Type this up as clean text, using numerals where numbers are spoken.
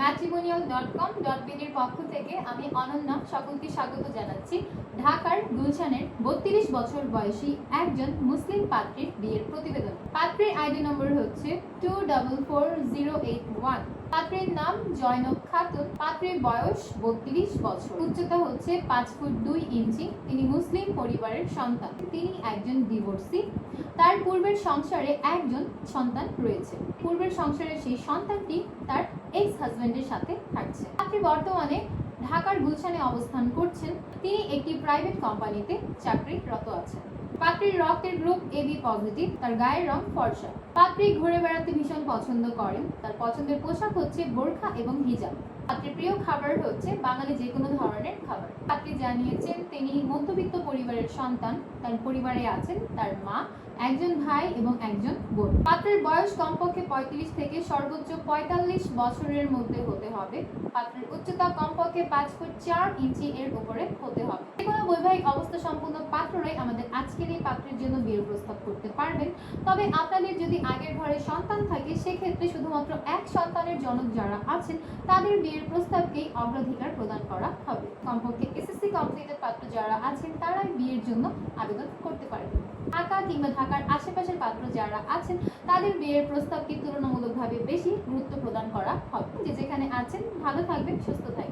matrimonial.com.bd এর পক্ষ থেকে আমি অনন্যা সকলকে স্বাগত জানাচ্ছি ঢাকার গুলশানের 32 বছর বয়সী একজন মুসলিম পাত্রীর বিয়ের প্রতিবেদন। পাত্রীর আইডি নম্বর হচ্ছে 244081। পাত্রীর নাম জয়নব খাতুন। পাত্রীর বয়স 32 বছর। উচ্চতা হচ্ছে 5 ফুট 2 ইঞ্চি। তিনি মুসলিম পরিবারের সন্তান। তিনি একজন ডিভোর্সি। তার পূর্বের সংসারে একজন সন্তান রয়েছে। পূর্বের সংসারে সেই সন্তানটি তার এক্স হাজবেন্ডের সাথে থাকছে। পাত্রী বর্তমানে ঢাকার গুলশানে অবস্থান করছেন। তিনি একটি প্রাইভেট কোম্পানিতে চাকরিরত আছেন। পাত্রীর রক্তের গ্রুপ AB পজিটিভ। তার গায়ের রং ফর্সা। পাত্রী ঘুরে বেড়াতে ভীষণ পছন্দ করেন। তার পছন্দের পোশাক হচ্ছে বোরখা এবং হিজাব। পাত্রীর প্রিয় খাবার হচ্ছে বাঙালি যে কোনো ধরনের খাবার। পাত্রী জানিয়েছেন তিনি মধ্যবিত্ত পরিবারের সন্তান। তার পরিবারে আছেন তার মা, একজন ভাই এবং একজন বোন। পাত্রের বয়স কমপক্ষে 35 থেকে সর্বোচ্চ 45 বছরের মধ্যে হতে হবে। পাত্রের উচ্চতা কমপক্ষে 5 ফুট 4 ইঞ্চি এর উপরে হতে হবে। যে কোনো বৈবাহিক অবস্থা সম্পূর্ণ পাত্ররাই আমাদের আজকের এই পাত্রের জন্য বিয়ের প্রস্তাব করতে পারবেন। তবে আপনাদের যদি আগের ঘরে সন্তান থাকে সেক্ষেত্রে শুধুমাত্র এক সন্তানের জনক যারা আছেন তাদের বিয়ের প্রস্তাবকেই অগ্রাধিকার প্রদান করা হবে। কমপক্ষে SSC কমপ্লিটেড পাত্র যারা আছেন তারাই বিয়ের জন্য আবেদন করতে পারবেন। ঢাকা কিংবা ঢাকার আশেপাশের পাত্র যারা আছেন তাদের বিয়ের প্রস্তাবকে তুলনামূলকভাবে বেশি গুরুত্ব প্রদান করা হবে। যে যেখানে আছেন ভালো থাকবেন, সুস্থ থাকবেন।